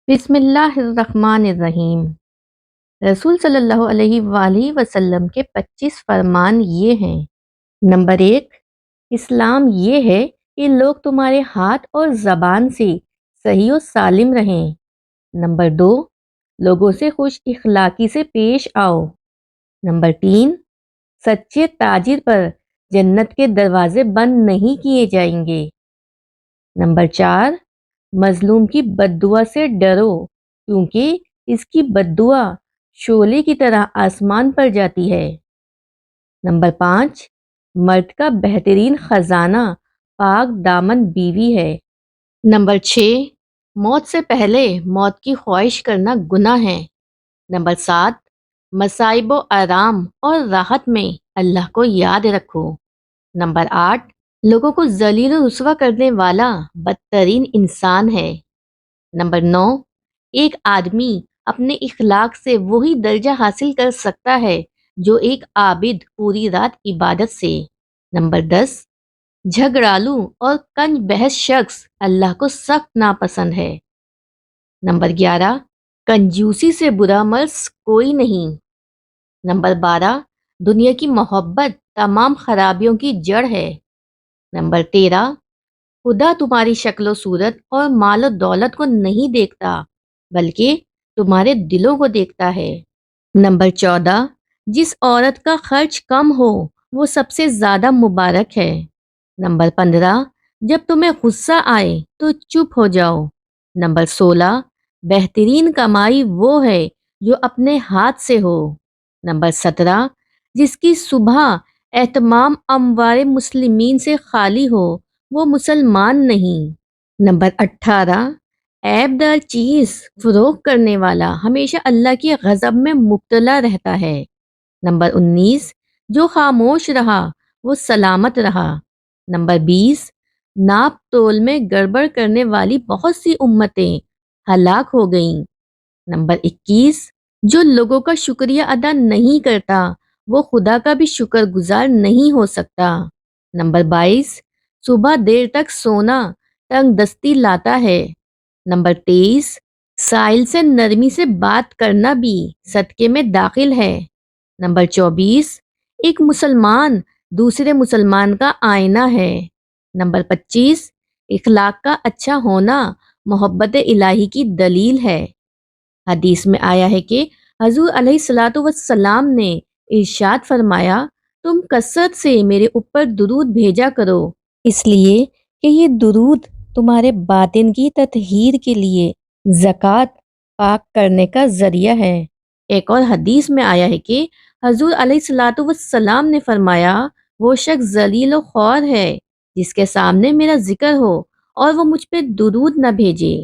بسم اللہ الرحمن الرحیم۔ رسول صلی اللہ علیہ وآلہ وسلم کے 25 فرمان یہ ہیں۔ نمبر 1، اسلام یہ ہے کہ لوگ تمہارے ہاتھ اور زبان سے صحیح و سالم رہیں۔ نمبر 2، لوگوں سے خوش اخلاقی سے پیش آؤ۔ نمبر 3، سچے تاجر پر جنت کے دروازے بند نہیں کیے جائیں گے۔ نمبر 4، مظلوم کی بد دعا سے ڈرو کیونکہ اس کی بد دعا شعلے کی طرح آسمان پر جاتی ہے۔ نمبر 5، مرد کا بہترین خزانہ پاک دامن بیوی ہے۔ نمبر 6، موت سے پہلے موت کی خواہش کرنا گناہ ہے۔ نمبر 7، مصائب و آرام اور راحت میں اللہ کو یاد رکھو۔ نمبر 8، لوگوں کو ذلیل و رسوا کرنے والا بدترین انسان ہے۔ نمبر 9، ایک آدمی اپنے اخلاق سے وہی درجہ حاصل کر سکتا ہے جو ایک عابد پوری رات عبادت سے۔ نمبر 10، جھگڑالو اور کنج بحث شخص اللہ کو سخت ناپسند ہے۔ نمبر 11، کنجوسی سے برا مرض کوئی نہیں۔ نمبر 12، دنیا کی محبت تمام خرابیوں کی جڑ ہے۔ نمبر 13، خدا تمہاری شکل و صورت اور مال و دولت کو نہیں دیکھتا بلکہ تمہارے دلوں کو دیکھتا ہے۔ نمبر 14، جس عورت کا خرچ کم ہو وہ سب سے زیادہ مبارک ہے۔ نمبر 15، جب تمہیں غصہ آئے تو چپ ہو جاؤ۔ نمبر 16، بہترین کمائی وہ ہے جو اپنے ہاتھ سے ہو۔ نمبر 17، جس کی صبح اہتمام اموال مسلمین سے خالی ہو وہ مسلمان نہیں۔ نمبر 18، عیب دار چیز فروخت کرنے والا ہمیشہ اللہ کی غضب میں مبتلا رہتا ہے۔ نمبر 19، جو خاموش رہا وہ سلامت رہا۔ نمبر 20، ناپ تول میں گڑبڑ کرنے والی بہت سی امتیں ہلاک ہو گئیں۔ نمبر 21، جو لوگوں کا شکریہ ادا نہیں کرتا وہ خدا کا بھی شکر گزار نہیں ہو سکتا۔ نمبر 22، صبح دیر تک سونا تنگ دستی لاتا ہے۔ نمبر 23، سائل سے نرمی سے بات کرنا بھی صدقے میں داخل ہے۔ نمبر 24، ایک مسلمان دوسرے مسلمان کا آئینہ ہے۔ نمبر 25، اخلاق کا اچھا ہونا محبت الہی کی دلیل ہے۔ حدیث میں آیا ہے کہ حضور علیہ الصلوۃ والسلام نے ارشاد فرمایا، تم کثرت سے میرے اوپر درود بھیجا کرو اس لیے کہ یہ درود تمہارے باطن کی تطہیر کے لیے زکوٰۃ پاک کرنے کا ذریعہ ہے۔ ایک اور حدیث میں آیا ہے کہ حضور علیہ الصلوۃ والسلام نے فرمایا، وہ شخص ذلیل و خوار ہے جس کے سامنے میرا ذکر ہو اور وہ مجھ پہ درود نہ بھیجے۔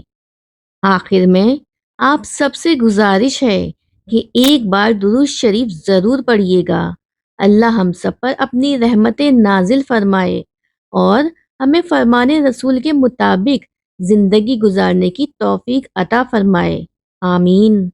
آخر میں آپ سب سے گزارش ہے کہ ایک بار درود شریف ضرور پڑھیے گا۔ اللہ ہم سب پر اپنی رحمتیں نازل فرمائے اور ہمیں فرمان رسول کے مطابق زندگی گزارنے کی توفیق عطا فرمائے۔ آمین۔